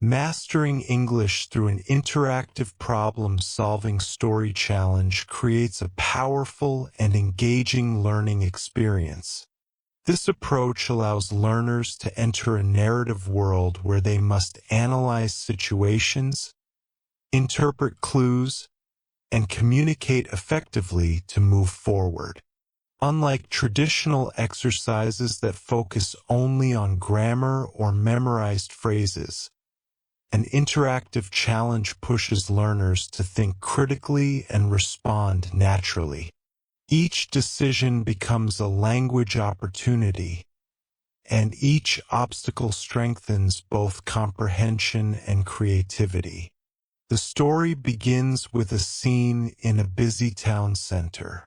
Mastering English through an interactive problem-solving story challenge creates a powerful and engaging learning experience. This approach allows learners to enter a narrative world where they must analyze situations, interpret clues, and communicate effectively to move forward. Unlike traditional exercises that focus only on grammar or memorized phrases, an interactive challenge pushes learners to think critically and respond naturally. Each decision becomes a language opportunity, and each obstacle strengthens both comprehension and creativity. The story begins with a scene in a busy town center.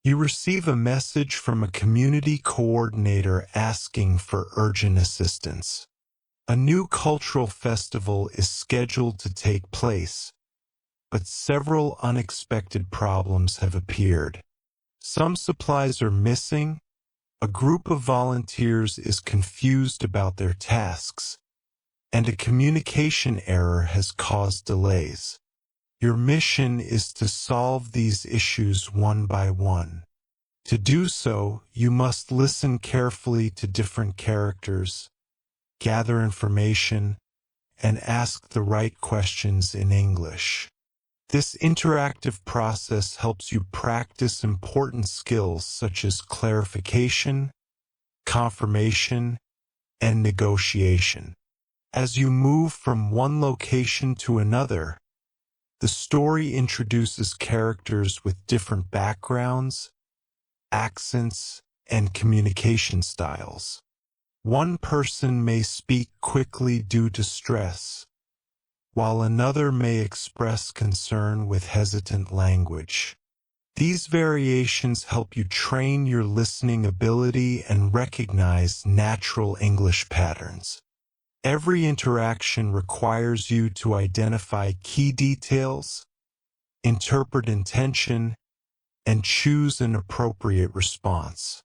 You receive a message from a community coordinator asking for urgent assistance. A new cultural festival is scheduled to take place, but several unexpected problems have appeared. Some supplies are missing, a group of volunteers is confused about their tasks, and a communication error has caused delays. Your mission is to solve these issues one by one. To do so, you must listen carefully to different characters, gather information, and ask the right questions in English. This interactive process helps you practice important skills such as clarification, confirmation, and negotiation. As you move from one location to another, the story introduces characters with different backgrounds, accents, and communication styles. One person may speak quickly due to stress, while another may express concern with hesitant language. These variations help you train your listening ability and recognize natural English patterns. Every interaction requires you to identify key details, interpret intention, and choose an appropriate response.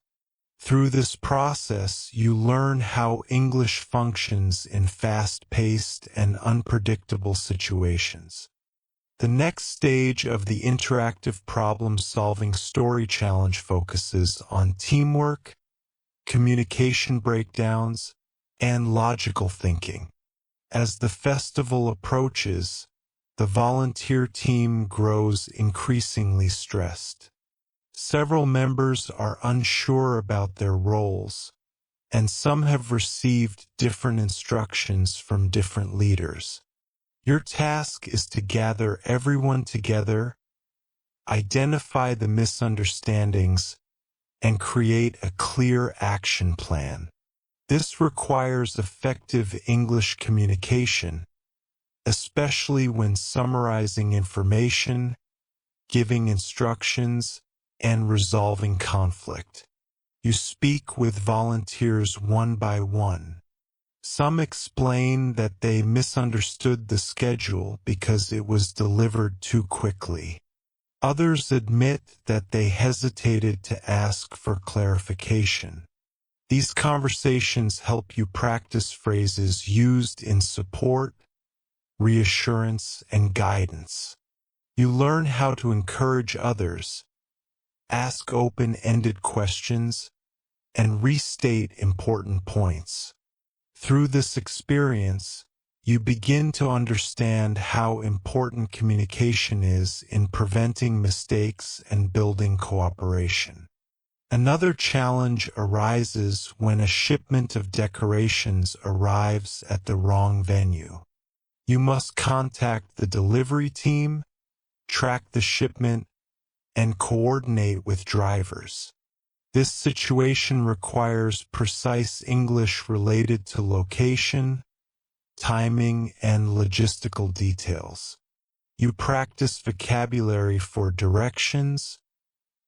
Through this process, you learn how English functions in fast-paced and unpredictable situations. The next stage of the interactive problem-solving story challenge focuses on teamwork, communication breakdowns, and logical thinking. As the festival approaches, the volunteer team grows increasingly stressed. Several members are unsure about their roles, and some have received different instructions from different leaders. Your task is to gather everyone together, identify the misunderstandings, and create a clear action plan. This requires effective English communication, especially when summarizing information, giving instructions, and resolving conflict. You speak with volunteers one by one. Some explain that they misunderstood the schedule because it was delivered too quickly. Others admit that they hesitated to ask for clarification. These conversations help you practice phrases used in support, reassurance, and guidance. You learn how to encourage others, ask open-ended questions, and restate important points. Through this experience, you begin to understand how important communication is in preventing mistakes and building cooperation. Another challenge arises when a shipment of decorations arrives at the wrong venue. You must contact the delivery team, track the shipment, and coordinate with drivers. This situation requires precise English related to location, timing, and logistical details. You practice vocabulary for directions,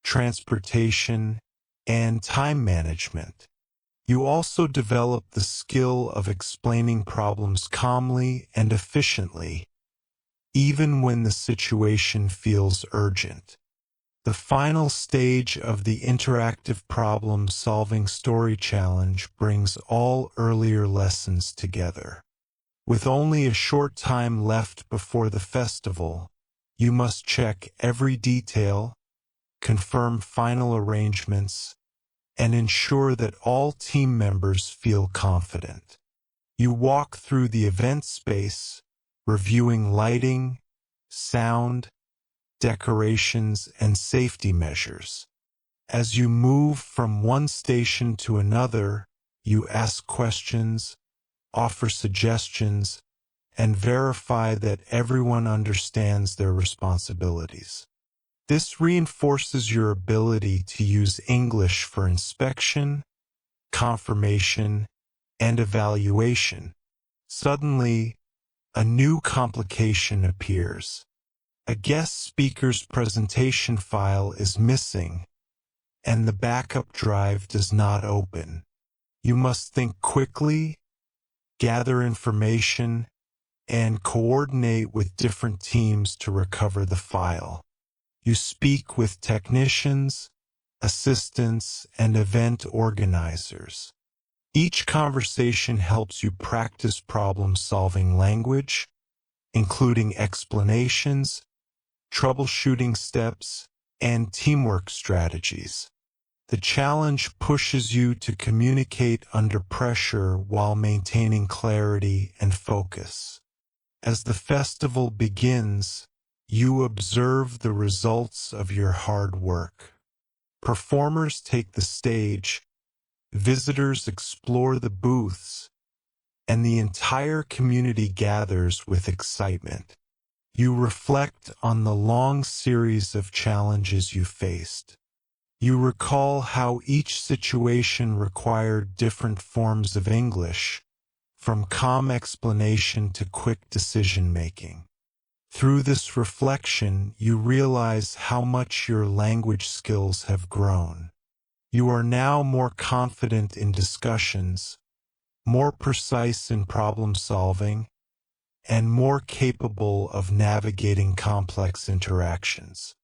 transportation, and time management. You also develop the skill of explaining problems calmly and efficiently, even when the situation feels urgent. The final stage of the interactive problem-solving story challenge brings all earlier lessons together. With only a short time left before the festival, you must check every detail, confirm final arrangements, and ensure that all team members feel confident. You walk through the event space, reviewing lighting, sound, decorations, and safety measures. As you move from one station to another, you ask questions, offer suggestions, and verify that everyone understands their responsibilities. This reinforces your ability to use English for inspection, confirmation, and evaluation. Suddenly, a new complication appears. A guest speaker's presentation file is missing, and the backup drive does not open. You must think quickly, gather information, and coordinate with different teams to recover the file. You speak with technicians, assistants, and event organizers. Each conversation helps you practice problem-solving language, including explanations, troubleshooting steps, and teamwork strategies. The challenge pushes you to communicate under pressure while maintaining clarity and focus. As the festival begins, you observe the results of your hard work. Performers take the stage, visitors explore the booths, and the entire community gathers with excitement. You reflect on the long series of challenges you faced. You recall how each situation required different forms of English, from calm explanation to quick decision-making. Through this reflection, you realize how much your language skills have grown. You are now more confident in discussions, more precise in problem-solving, and more capable of navigating complex interactions.